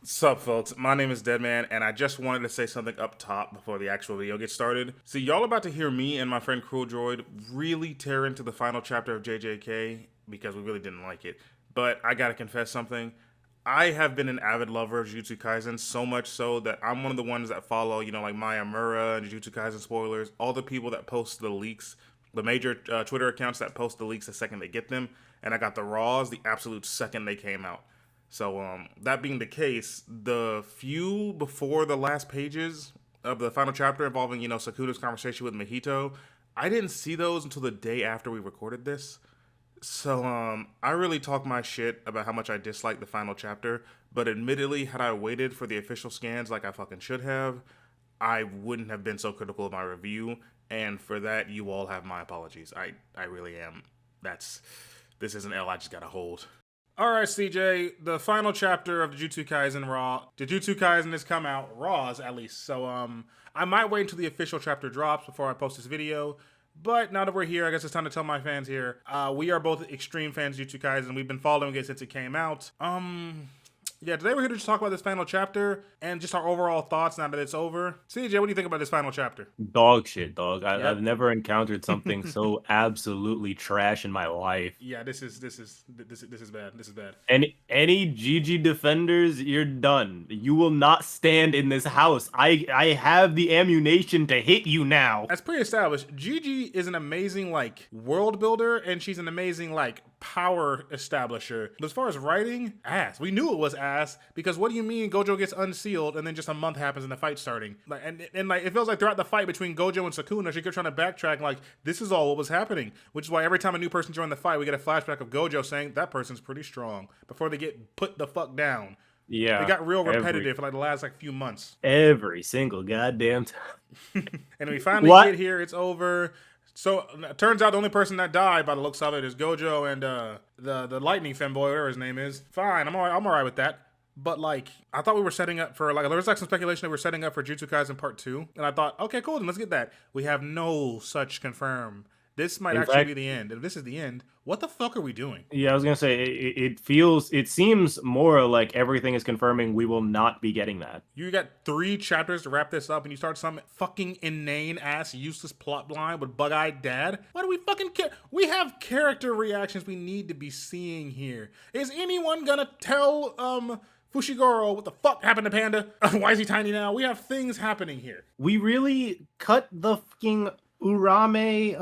Sup, folks? My name is Deadman, and I just wanted to say something up top before the actual video gets started. So, y'all about to hear me and my friend Cruel Droid really tear into the final chapter of JJK because we really didn't like it. But I gotta confess something. I have been an avid lover of Jujutsu Kaisen, so much so that I'm one of the ones that follow, like Maya Mura and Jujutsu Kaisen spoilers, all the people that post the leaks, the major Twitter accounts that post the leaks the second they get them, and I got the raws the absolute second they came out. So, that being the case, the few before the last pages of the final chapter involving, Sakuda's conversation with Mahito, I didn't see those until the day after we recorded this. So, I really talk my shit about how much I dislike the final chapter, but admittedly, had I waited for the official scans like I fucking should have, I wouldn't have been so critical of my review, and for that, you all have my apologies. I really am. This is an L I just gotta hold. Alright, CJ, the final chapter of the Jujutsu Kaisen Jujutsu Kaisen has come out, Raws at least, so I might wait until the official chapter drops before I post this video, but now that we're here, I guess it's time to tell my fans here, we are both extreme fans of Jujutsu Kaisen, we've been following it since it came out. Yeah, today we're here to just talk about this final chapter and just our overall thoughts now that it's over. CJ, what do you think about this final chapter? Dog shit, dog. Yep. I've never encountered something so absolutely trash in my life. Yeah, this is bad. This is bad. Any GG defenders, you're done. You will not stand in this house. I have the ammunition to hit you now. As pre-established, Gigi is an amazing world builder, and she's an amazing power establisher. But as far as writing, ass. We knew it was ass because what do you mean Gojo gets unsealed and then just a month happens and the fight's starting? And it feels like throughout the fight between Gojo and Sukuna, she kept trying to backtrack this is all what was happening, which is why every time a new person joined the fight, we get a flashback of Gojo saying that person's pretty strong before they get put the fuck down. Yeah. It got real repetitive for the last few months. Every single goddamn time. And we finally get here, it's over. So it turns out the only person that died by the looks of it is Gojo and the lightning femboy, whatever his name is. Fine, I'm alright with that. But I thought we were setting up for there was some speculation that we were setting up for Jujutsu Kaisen Part 2. And I thought, okay, cool, then let's get that. We have no such confirm. This might actually be the end. If this is the end, what the fuck are we doing? Yeah, I was gonna say it seems more like everything is confirming we will not be getting that. You got 3 chapters to wrap this up, and you start some fucking inane ass useless plot line with bug-eyed dad. Why do we fucking care? We have character reactions we need to be seeing here. Is anyone gonna tell Fushiguro what the fuck happened to Panda? Why is he tiny now? We have things happening here. We really cut the fucking Urame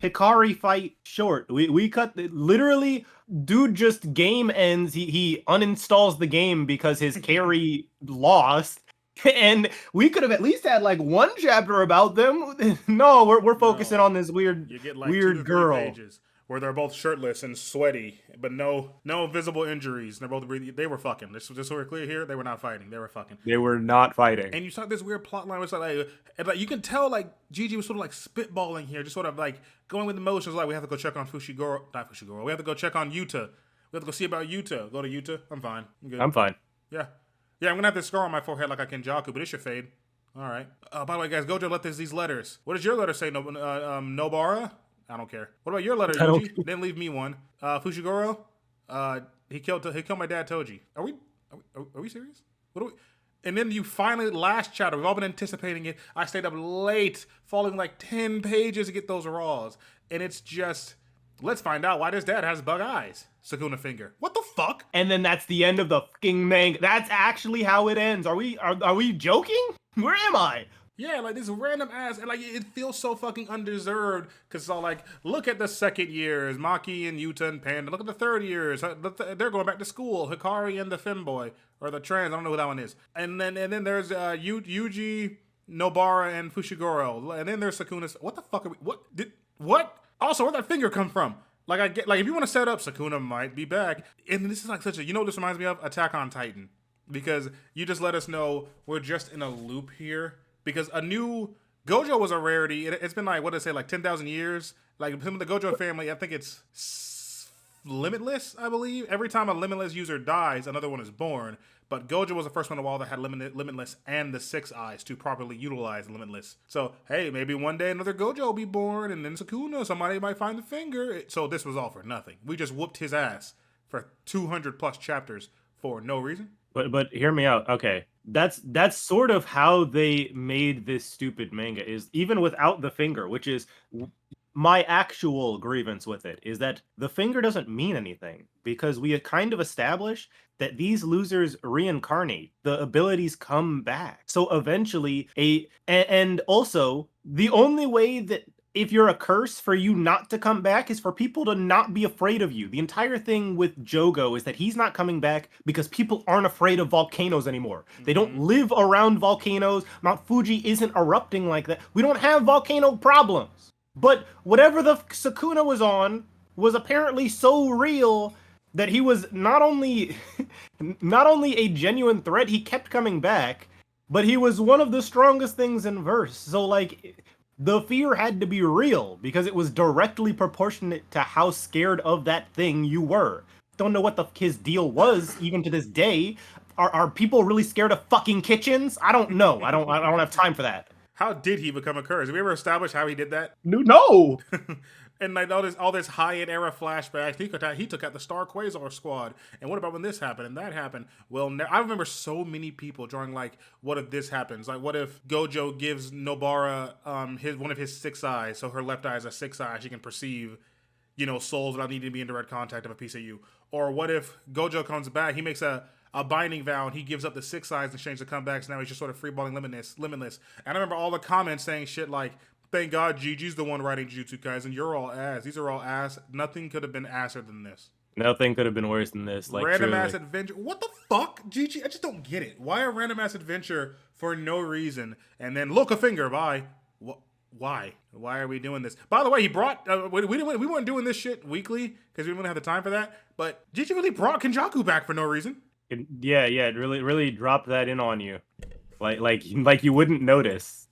Hikari fight short. We cut literally, dude just game ends. He uninstalls the game because his carry lost. And we could have at least had one chapter about them. No, we're focusing on this weird you get weird girl pages where they're both shirtless and sweaty, but no visible injuries. They're both breathing. They were fucking. Just so we're clear here, they were not fighting. They were fucking. They were not fighting. And you saw this weird plot line, which you can tell Gigi was sort of spitballing here, just sort of going with emotions. We have to go check on Fushiguro, not Fushiguro. We have to go check on Yuta. We have to go see about Yuta. Go to Yuta. I'm fine. I'm fine. Yeah, I'm gonna have this scar on my forehead like I Kenjaku, but it should fade. All right. By the way, guys, Gojo left us these letters. What does your letter say, Nobara? I don't care. What about your letter, Yuji? Didn't leave me one. Fushiguro? He killed my dad, Toji. Are we serious? What are we? And then you finally, last chapter, we've all been anticipating it. I stayed up late, following 10 pages to get those raws. And it's just, let's find out why this dad has bug eyes. Sukuna finger. What the fuck? And then that's the end of the fucking manga. That's actually how it ends. Are we joking? Where am I? Yeah, this random ass, and it feels so fucking undeserved, because it's all look at the second years, Maki and Yuta and Panda, look at the third years, they're going back to school, Hikari and the femboy, or the trans, I don't know who that one is, and then there's Yuji, Nobara, and Fushiguro, and then there's Sukuna. What the fuck are we, what? Also, where'd that finger come from? I get, if you want to set up, Sukuna might be back, and this is such a, you know what this reminds me of? Attack on Titan, because you just let us know we're just in a loop here. Because a new Gojo was a rarity. It's been what did I say, 10,000 years? Him and the Gojo family, I think it's limitless, I believe. Every time a limitless user dies, another one is born. But Gojo was the first one of all that had limitless and the 6 eyes to properly utilize limitless. So, hey, maybe one day another Gojo will be born, and then Sukuna, somebody might find the finger. So this was all for nothing. We just whooped his ass for 200 plus chapters for no reason. But hear me out. Okay. That's sort of how they made this stupid manga is even without the finger, which is my actual grievance with it is that the finger doesn't mean anything because we kind of established that these losers reincarnate. The abilities come back. So eventually and also the only way that if you're a curse for you not to come back is for people to not be afraid of you. The entire thing with Jogo is that he's not coming back because people aren't afraid of volcanoes anymore. They don't live around volcanoes. Mount Fuji isn't erupting like that. We don't have volcano problems. But whatever the Sukuna was on was apparently so real that he was not only not only a genuine threat, he kept coming back, but he was one of the strongest things in verse. So like the fear had to be real because it was directly proportionate to how scared of that thing you were. Don't know what his deal was even to this day. Are people really scared of fucking kitchens? I don't know. I don't have time for that. How did he become a curse? Have we ever established how he did that? No. And like all this high-end era flashbacks, he took out the Star Quasar Squad. And what about when this happened and that happened? Well, I remember so many people drawing like, what if this happens? Like, what if Gojo gives Nobara one of his six eyes, so her left eye is a sixth eye, she can perceive, souls without needing to be in direct contact of a piece of you. Or what if Gojo comes back, he makes a binding vow, and he gives up the six eyes in exchange to come back, so now he's just sort of freeballing limitless. And I remember all the comments saying shit like, thank God Gigi's the one writing Jujutsukaisen, you're all ass. These are all ass. Nothing could have been asser than this. Nothing could have been worse than this. Like random ass adventure. What the fuck, Gigi? I just don't get it. Why a random ass adventure for no reason? And then look a finger, bye. Why? Why are we doing this? By the way, he brought. We weren't doing this shit weekly because we didn't have the time for that. But Gigi really brought Kenjaku back for no reason. Yeah, it really dropped that in on you, like you wouldn't notice.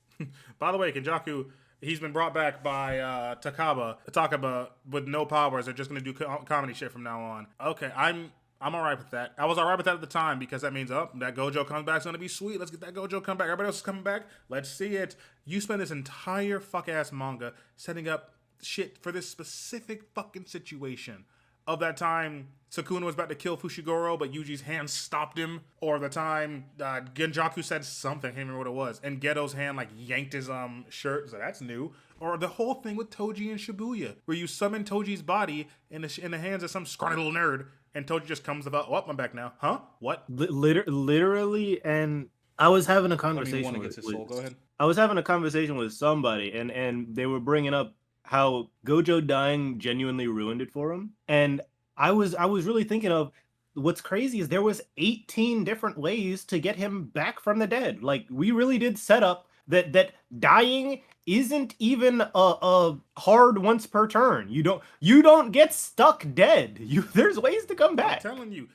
By the way, Kenjaku, he's been brought back by Takaba with no powers. They're just gonna do comedy shit from now on. Okay, I'm alright with that. I was alright with that at the time because that means that Gojo comes back is gonna be sweet. Let's get that Gojo come back. Everybody else is coming back. Let's see it. You spend this entire fuck ass manga setting up shit for this specific fucking situation. Of that time Sukuna was about to kill Fushiguro, but Yuji's hand stopped him. Or the time Genjaku said something, I can't remember what it was, and Geto's hand like yanked his shirt, so that's new. Or the whole thing with Toji and Shibuya, where you summon Toji's body in the hands of some scrawny little nerd, and Toji just comes about, oh, I'm back now. Huh? What? Literally, and I was having a conversation Go ahead. I was having a conversation with somebody, and they were bringing up how Gojo dying genuinely ruined it for him. And I was really thinking of what's crazy is there was 18 different ways to get him back from the dead. Like we really did set up that dying isn't even a hard once per turn. You don't get stuck dead. There's ways to come back. I'm telling you,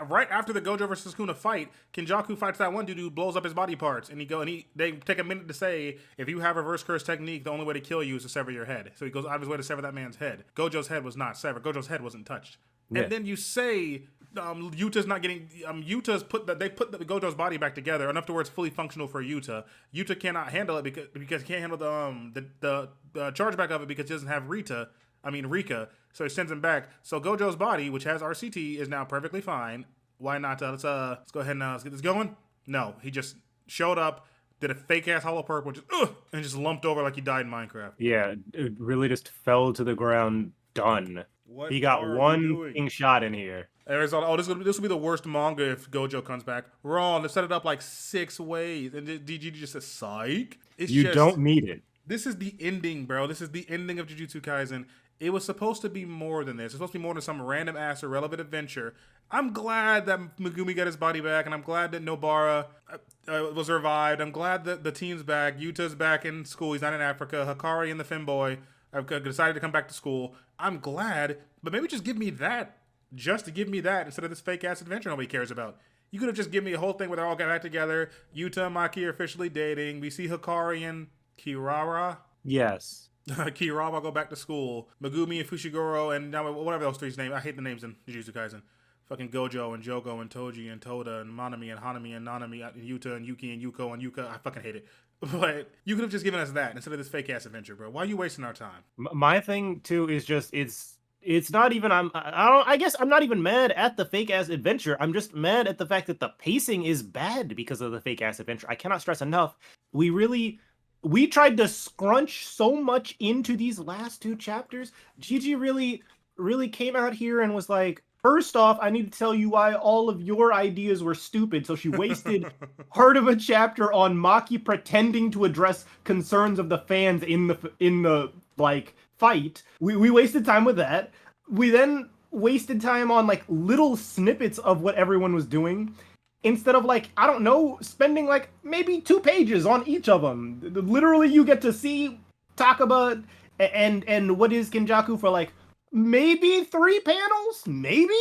right after the Gojo versus Sukuna fight, Kenjaku fights that one dude who blows up his body parts, and they take a minute to say, if you have reverse curse technique, the only way to kill you is to sever your head. So he goes out of his way to sever that man's head. Gojo's head was not severed. Gojo's head wasn't touched. Yeah. And then you say Yuta's not getting Yuta's they put the Gojo's body back together enough to where it's fully functional for Yuta. Yuta cannot handle it because he can't handle the chargeback of it because he doesn't have Rika, so he sends him back. So Gojo's body, which has RCT, is now perfectly fine. Why not? Let's go ahead and let's get this going. No, he just showed up, did a fake ass hollow purple, and just lumped over like he died in Minecraft. Yeah, it really just fell to the ground. Done. He got one shot in here. This will be the worst manga if Gojo comes back. Wrong. They set it up like 6 ways, and DG just says, "Psych." You don't need it. This is the ending, bro. This is the ending of Jujutsu Kaisen. It was supposed to be more than this. It's supposed to be more than some random ass irrelevant adventure. I'm glad that Megumi got his body back, and I'm glad that Nobara was revived. I'm glad that the team's back. Yuta's back in school. He's not in Africa. Hikari and the femboy have decided to come back to school. I'm glad, but maybe just give me that. Just to give me that instead of this fake ass adventure nobody cares about. You could have just given me a whole thing where they're all got back together. Yuta and Maki are officially dating. We see Hikari and Kirara. Yes. Kirara go back to school. Megumi and Fushiguro and now whatever those three's name. I hate the names in Jujutsu Kaisen. Fucking Gojo and Jogo and Toji and Toda and Manami and Hanami and Nanami and Yuta and Yuki and Yuko and Yuka. I fucking hate it. But you could have just given us that instead of this fake ass adventure, bro. Why are you wasting our time? My thing too is just it's It's not even I don't I guess I'm not even mad at the fake ass adventure. I'm just mad at the fact that the pacing is bad because of the fake ass adventure. I cannot stress enough. We tried to scrunch so much into these last two chapters. Gigi really came out here and was like, first off, I need to tell you why all of your ideas were stupid. So she wasted part of a chapter on Maki pretending to address concerns of the fans in the like fight. We wasted time with that. We then wasted time on like little snippets of what everyone was doing instead of like, I don't know, spending like maybe 2 pages on each of them. Literally you get to see Takaba and what is Kenjaku for like maybe 3 panels, maybe.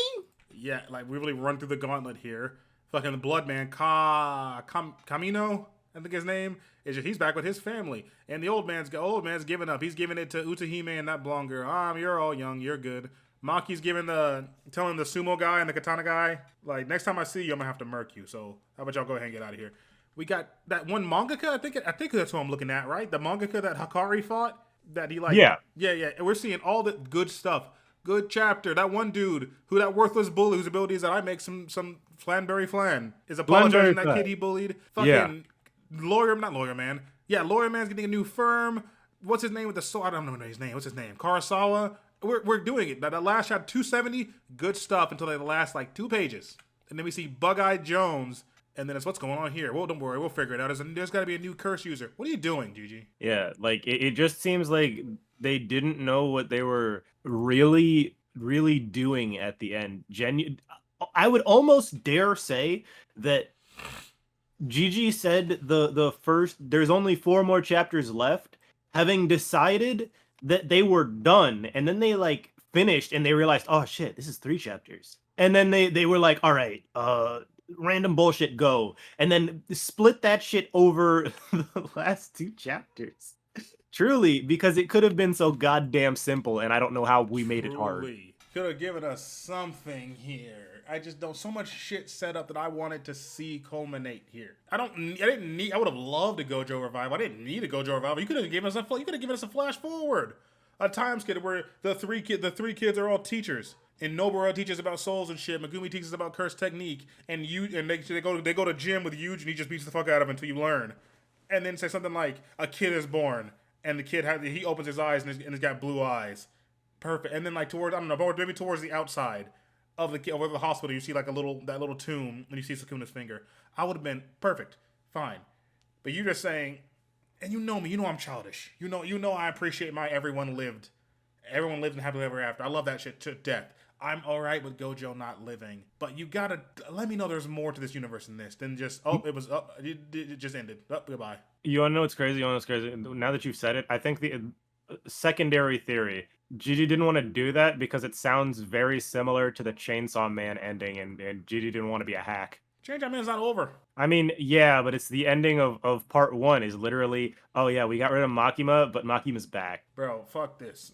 Yeah, like we really run through the gauntlet here. Fucking the blood man, Kamino, I think his name is. He's back with his family, and the old man's giving up. He's giving it to Utahime and that blonde girl. You're all young, you're good. Maki's telling the sumo guy and the katana guy, like, next time I see you, I'm gonna have to murk you. So how about y'all go ahead and get out of here? We got that one mangaka. I think that's who I'm looking at, right? The mangaka that Hakari fought. That he like. Yeah. And we're seeing all the good stuff. Good chapter. That one dude that worthless bully whose ability is that I make some flanberry flan is apologizing to that kid he bullied. Fucking lawyer man. Yeah, lawyer man's getting a new firm. What's his name with the sword? I don't know his name. What's his name? Karasawa. We're doing it. That last shot 270. Good stuff until the last like 2 pages, and then we see Bug-Eyed Jones. And then it's what's going on here. Well, don't worry, we'll figure it out. There's got to be a new curse user. What are you doing, Gigi? Yeah, like it just seems like they didn't know what they were really doing at the end. I would almost dare say that Gigi said the first there's only 4 more chapters left, having decided that they were done, and then they like finished and they realized, oh shit, this is 3 chapters. And then they were like, all right, random bullshit go, and then split that shit over the last 2 chapters. Truly, because it could have been so goddamn simple, and I don't know how we made it hard. Could have given us something here. I just don't. So much shit set up that I wanted to see culminate here. I didn't need. I would have loved a Gojo revival. I didn't need a Gojo revival. You could have given us a flash forward, a time skip where the three kids are all teachers. And Nobara teaches about souls and shit. Megumi teaches about curse technique, and they go to gym with Yuji, and he just beats the fuck out of him until you learn. And then say something like a kid is born, and the kid he opens his eyes and he's got blue eyes, perfect. And then like towards maybe towards the outside of the hospital, you see like that little tomb, and you see Sukuna's finger. I would have been perfect, fine. But you just saying, and you know me, you know I'm childish. You know I appreciate my everyone lived and happily ever after. I love that shit to death. I'm alright with Gojo not living, but you gotta let me know there's more to this universe than this than just it just ended. Goodbye. You wanna know what's crazy? Now that you've said it, I think the secondary theory, Gigi didn't want to do that because it sounds very similar to the Chainsaw Man ending, and Gigi didn't want to be a hack. Chainsaw Man's not over. I mean, yeah, but it's the ending of part 1 is literally, oh yeah, we got rid of Makima, but Makima's back. Bro, fuck this.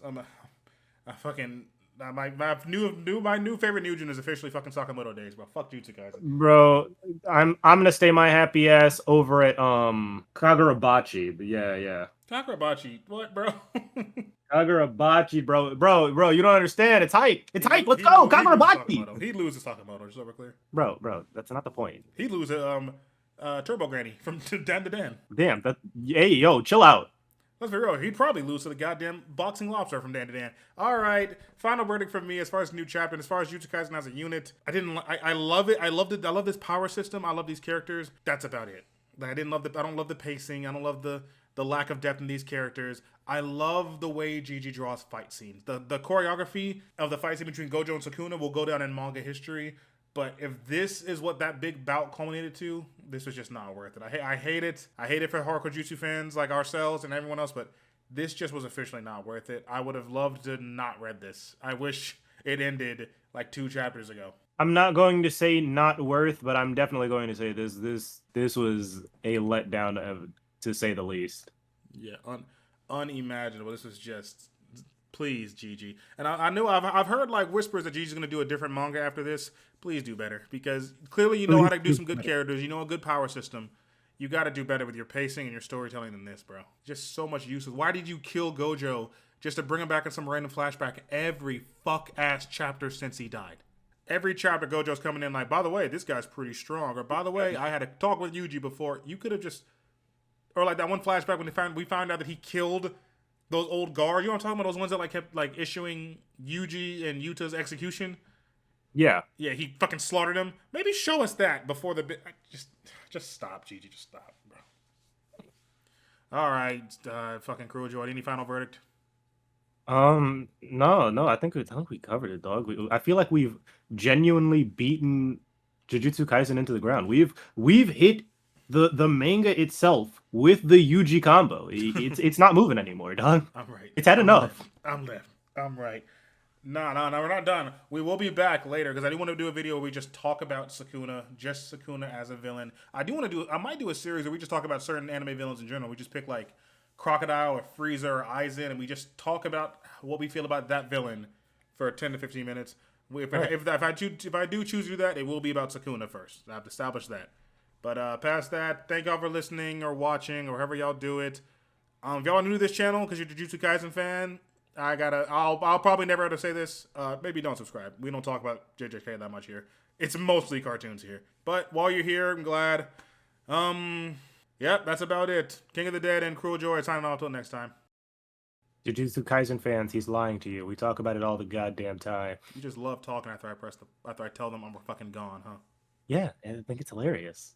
My new favorite Nugent is officially fucking Sakamotodays, bro. Fuck Jujutsukaisen. Bro, I'm gonna stay my happy ass over at Kagurabachi. But yeah. Kagurabachi, what, bro? Kagurabachi, bro. You don't understand. It's hype. It's hype. Let's go, Kagurabachi. He'd lose to Sakamoto, just over clear. Bro, that's not the point. He'd lose to Turbo Granny from dandadan. Damn, hey, yo, chill out. Let's be real. He'd probably lose to the goddamn boxing lobster from dandadan. All right, final verdict from me as far as the new chapter and as far as Jujutsukaisen as a unit. I love it. I loved it. I love this power system. I love these characters. That's about it. Like, I don't love the pacing. I don't love the lack of depth in these characters. I love the way Gigi draws fight scenes. The choreography of the fight scene between Gojo and Sukuna will go down in manga history. But if this is what that big bout culminated to, this was just not worth it. I hate it. I hate it for hardcore jutsu fans like ourselves and everyone else, but this just was officially not worth it. I would have loved to not read this. I wish it ended like 2 chapters ago. I'm not going to say not worth, but I'm definitely going to say this was a letdown, to say the least. Yeah, unimaginable. This was just... Please, Gigi. And I know I've heard like whispers that Gigi's going to do a different manga after this. Please do better, because clearly you know how to do some good characters. You know a good power system. You got to do better with your pacing and your storytelling than this, bro. Just so much useless. Why did you kill Gojo just to bring him back in some random flashback every fuck-ass chapter since he died. Every chapter, Gojo's coming in like, by the way, this guy's pretty strong. Or, by the way, I had a talk with Yuji before. You could have just... Or like that one flashback when we found out that he killed those old guards. You know what I'm talking about? Those ones that like kept like issuing Yuji and Yuta's execution? Yeah. Yeah, he fucking slaughtered him. Maybe show us that before the bit. Just stop, Gigi. Just stop, bro. All right, fucking Killjoy. Any final verdict? No. I think we covered it, dog. I feel like we've genuinely beaten Jujutsu Kaisen into the ground. We've hit the manga itself with the Yuji combo. It's not moving anymore, dog. I'm right. It's had enough. I'm left. I'm right. No, we're not done. We will be back later because I do want to do a video where we just talk about Sukuna, just Sukuna as a villain. I might do a series where we just talk about certain anime villains in general. We just pick like Crocodile or Frieza or Aizen, and we just talk about what we feel about that villain for 10 to 15 minutes. If I do choose to do that, it will be about Sukuna first. I have to establish that. But past that, thank y'all for listening or watching or however y'all do it. If y'all are new to this channel because you're a Jujutsu Kaisen fan, I'll probably never have to say this. Maybe don't subscribe. We don't talk about JJK that much here. It's mostly cartoons here. But while you're here, I'm glad. Yep, that's about it. King of the Dead and Cruel Joy signing off till next time. Jujutsu Kaisen fans, he's lying to you. We talk about it all the goddamn time. You just love talking after I tell them I'm fucking gone, huh? Yeah, I think it's hilarious.